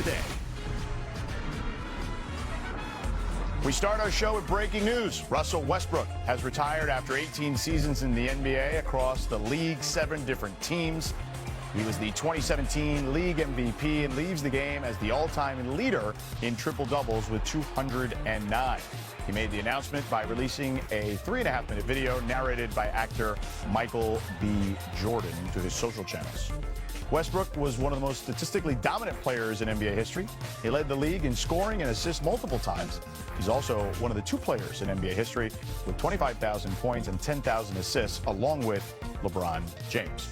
today. We start our show with breaking news. Russell Westbrook has retired after 18 seasons in the NBA across the league, 7 different teams. He was the 2017 league MVP and leaves the game as the all-time leader in triple-doubles with 209. He made the announcement by releasing a 3.5-minute video narrated by actor Michael B. Jordan to his social channels. Westbrook was one of the most statistically dominant players in NBA history. He led the league in scoring and assists multiple times. He's also one of the 2 players in NBA history with 25,000 points and 10,000 assists, along with LeBron James.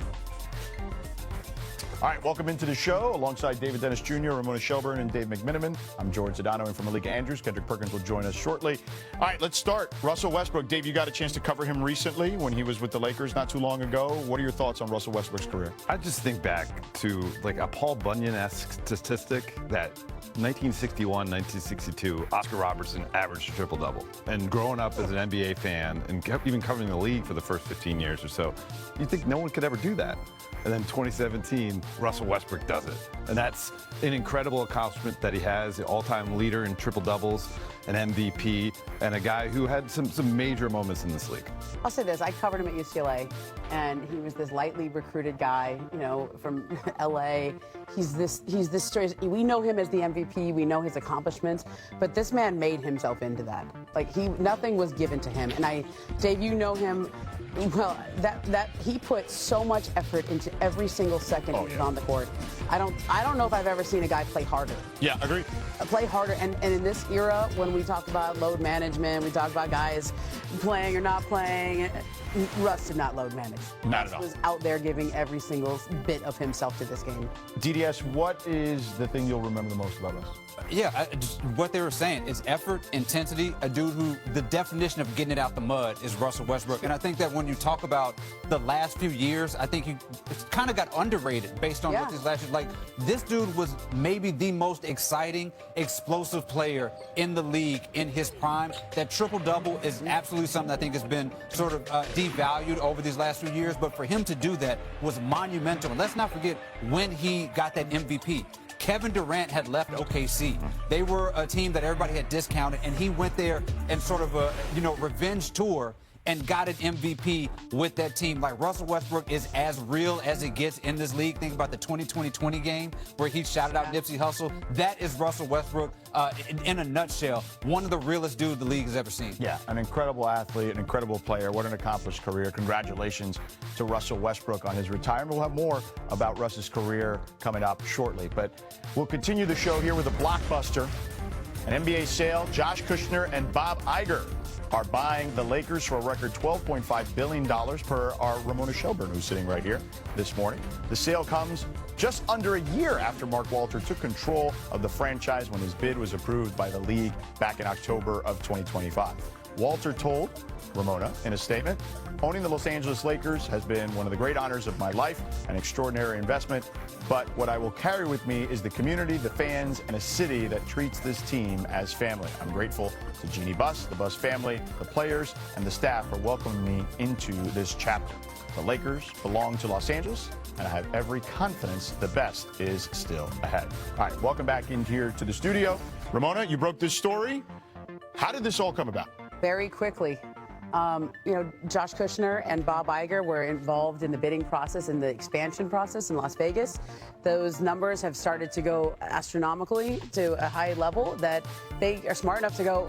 All right, welcome into the show. Alongside David Dennis Jr., Ramona Shelburne, and Dave McMiniman, I'm George Sedano, and from Malika Andrews. Kendrick Perkins will join us shortly. All right, let's start. Russell Westbrook. Dave, you got a chance to cover him recently when he was with the Lakers not too long ago. What are your thoughts on Russell Westbrook's career? I just think back to like a Paul Bunyan-esque statistic that 1961, 1962, Oscar Robertson averaged a triple-double. And growing up as an NBA fan and even covering the league for the first 15 years or so, you'd think no one could ever do that. And then 2017, Russell Westbrook does it. And that's an incredible accomplishment that he has, the all-time leader in triple-doubles, an MVP, and a guy who had some major moments in this league. I'll say this, I covered him at UCLA, and he was this lightly recruited guy, you know, from LA. He's this story. We know him as the MVP, we know his accomplishments, but this man made himself into that. Like, nothing was given to him. And Dave, you know him well, that he put so much effort into every single second he was on the court. I don't know if I've ever seen a guy play harder. Yeah, agreed. Play harder, and in this era, when we talk about load management, we talk about guys playing or not playing, Russ did not load manage. Not at all. Russ was out there giving every single bit of himself to this game. DDS, what is the thing you'll remember the most about Russ? Yeah, just what they were saying is effort, intensity. A dude who the definition of getting it out the mud is Russell Westbrook. And I think that when you talk about the last few years, I think he kind of got underrated based on what this last year. Like, this dude was maybe the most exciting, explosive player in the league in his prime. That triple-double is absolutely something I think has been sort of devalued over these last few years. But for him to do that was monumental. And let's not forget when he got that MVP. Kevin Durant had left OKC. They were a team that everybody had discounted, and he went there and sort of a, revenge tour and got an MVP with that team. Like, Russell Westbrook is as real as it gets in this league. Think about the 2020 game where he shouted out Nipsey Hussle. That is Russell Westbrook in a nutshell. One of the realest dudes the league has ever seen. Yeah, an incredible athlete, an incredible player. What an accomplished career. Congratulations to Russell Westbrook on his retirement. We'll have more about Russ's career coming up shortly. But we'll continue the show here with a blockbuster, an NBA sale. Josh Kushner and Bob Iger are buying the Lakers for a record $12.5 billion per our Ramona Shelburne, who's sitting right here this morning. The sale comes just under a year after Mark Walter took control of the franchise when his bid was approved by the league back in October of 2025. Walter told Ramona in a statement, "Owning the Los Angeles Lakers has been one of the great honors of my life, an extraordinary investment, but what I will carry with me is the community, the fans, and a city that treats this team as family. I'm grateful to Jeannie Buss, the Buss family, the players, and the staff for welcoming me into this chapter. The Lakers belong to Los Angeles, and I have every confidence the best is still ahead." All right, welcome back in here to the studio. Ramona, you broke this story. How did this all come about? Very quickly. Josh Kushner and Bob Iger were involved in the bidding process and the expansion process in Las Vegas. Those numbers have started to go astronomically to a high level that they are smart enough to go,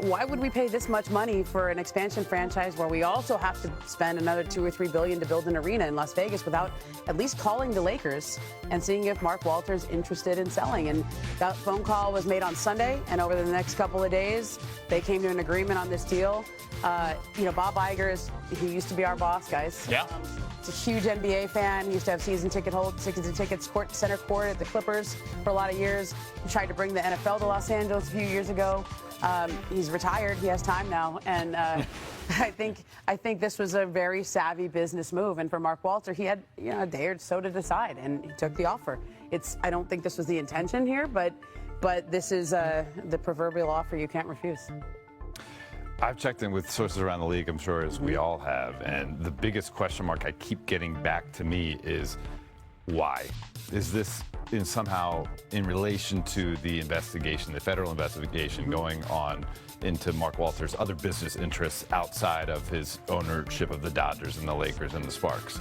why would we pay this much money for an expansion franchise where we also have to spend another $2 or $3 billion to build an arena in Las Vegas without at least calling the Lakers and seeing if Mark Walter's interested in selling? And that phone call was made on Sunday, and over the next couple of days, they came to an agreement on this deal. Bob Iger he used to be our boss, guys. Yeah. He's a huge NBA fan. He used to have season tickets center court at the Clippers for a lot of years. He tried to bring the NFL to Los Angeles a few years ago. He's retired. He has time now, and I think this was a very savvy business move. And for Mark Walter, he had a day or so to decide, and he took the offer. I don't think this was the intention here, but this is the proverbial offer you can't refuse. I've checked in with sources around the league, I'm sure, as we all have, and the biggest question mark I keep getting back to me is why? Is this somehow in relation to the investigation, the federal investigation going on into Mark Walters' other business interests outside of his ownership of the Dodgers and the Lakers and the Sparks.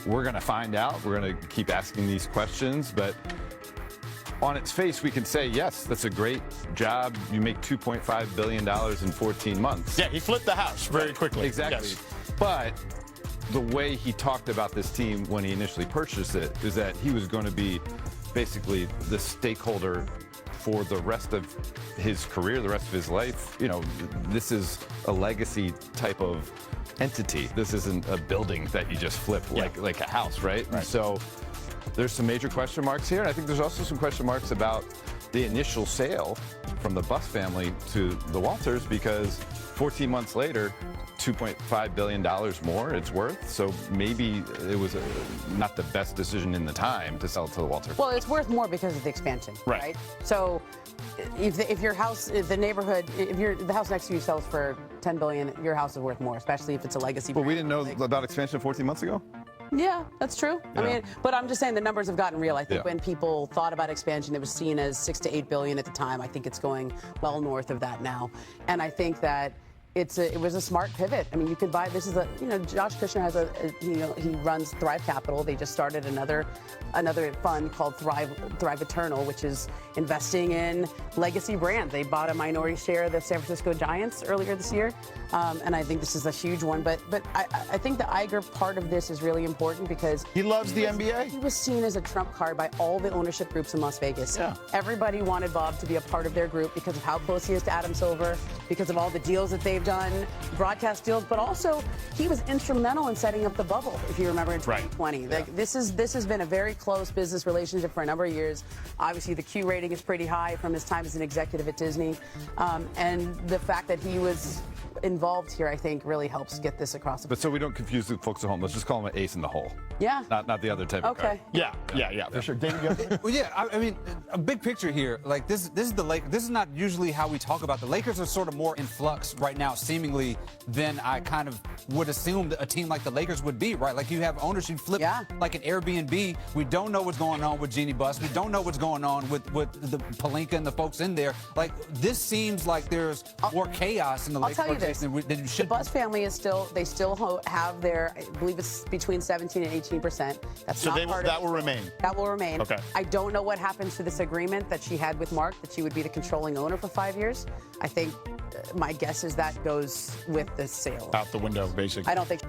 We're going to find out. We're going to keep asking these questions, but on its face, we can say, yes, that's a great job. You make $2.5 billion in 14 months. Yeah, he flipped the house very quickly. Exactly. Yes. But the way he talked about this team when he initially purchased it is that he was going to be basically the stakeholder for the rest of his career, the rest of his life. You know, this is a legacy type of entity. This isn't a building that you just flip like a house, right? And so there's some major question marks here. And I think there's also some question marks about the initial sale from the Buss family to the Walters, because 14 months later, $2.5 billion more it's worth. So maybe it was not the best decision in the time to sell it to the Walters. Well, it's worth more because of the expansion, right? So if your house, the neighborhood, the house next to you sells for $10 billion, your house is worth more, especially if it's a legacy But brand. we didn't know about expansion 14 months ago? Yeah, that's true. I mean, but I'm just saying the numbers have gotten real. I think Yeah. when people thought about expansion, it was seen as 6 to 8 billion at the time. I think it's going well north of that now. And I think that it was a smart pivot. I mean, you could buy, this is Josh Kushner has he runs Thrive Capital. They just started another fund called Thrive Eternal, which is investing in legacy brands. They bought a minority share of the San Francisco Giants earlier this year. And I think this is a huge one. But I think the Iger part of this is really important because He loves the NBA. he was seen as a trump card by all the ownership groups in Las Vegas. Yeah. Everybody wanted Bob to be a part of their group because of how close he is to Adam Silver, because of all the deals that they've done, broadcast deals, but also he was instrumental in setting up the bubble, if you remember, in 2020. Like, this has been a very close business relationship for a number of years. Obviously, the Q rating is pretty high from his time as an executive at Disney. And the fact that he was involved here, I think, really helps get this across the But so we don't confuse the folks at home, let's just call him an ace in the hole. Yeah. Not the other type of card. Okay. Yeah, for sure. David, go ahead. Well, yeah, I mean, a big picture here. Like this is the Lakers. This is not usually how we talk about the Lakers. Are sort of more in flux right now, seemingly, than I kind of would assume a team like the Lakers would be. Right? Like you have ownership flip like an Airbnb. We don't know what's going on with Jeannie Buss. We don't know what's going on with the Pelinka and the folks in there. Like this seems like there's more chaos in the Lakers organization than you should. The Buss family is still have their, I believe it's between 17 and 18%. That's So not part of that will remain. That will remain. Okay. I don't know what happens to this agreement that she had with Mark, that she would be the controlling owner for 5 years. I think my guess is that goes with the sale. Out the window, basically. I don't think.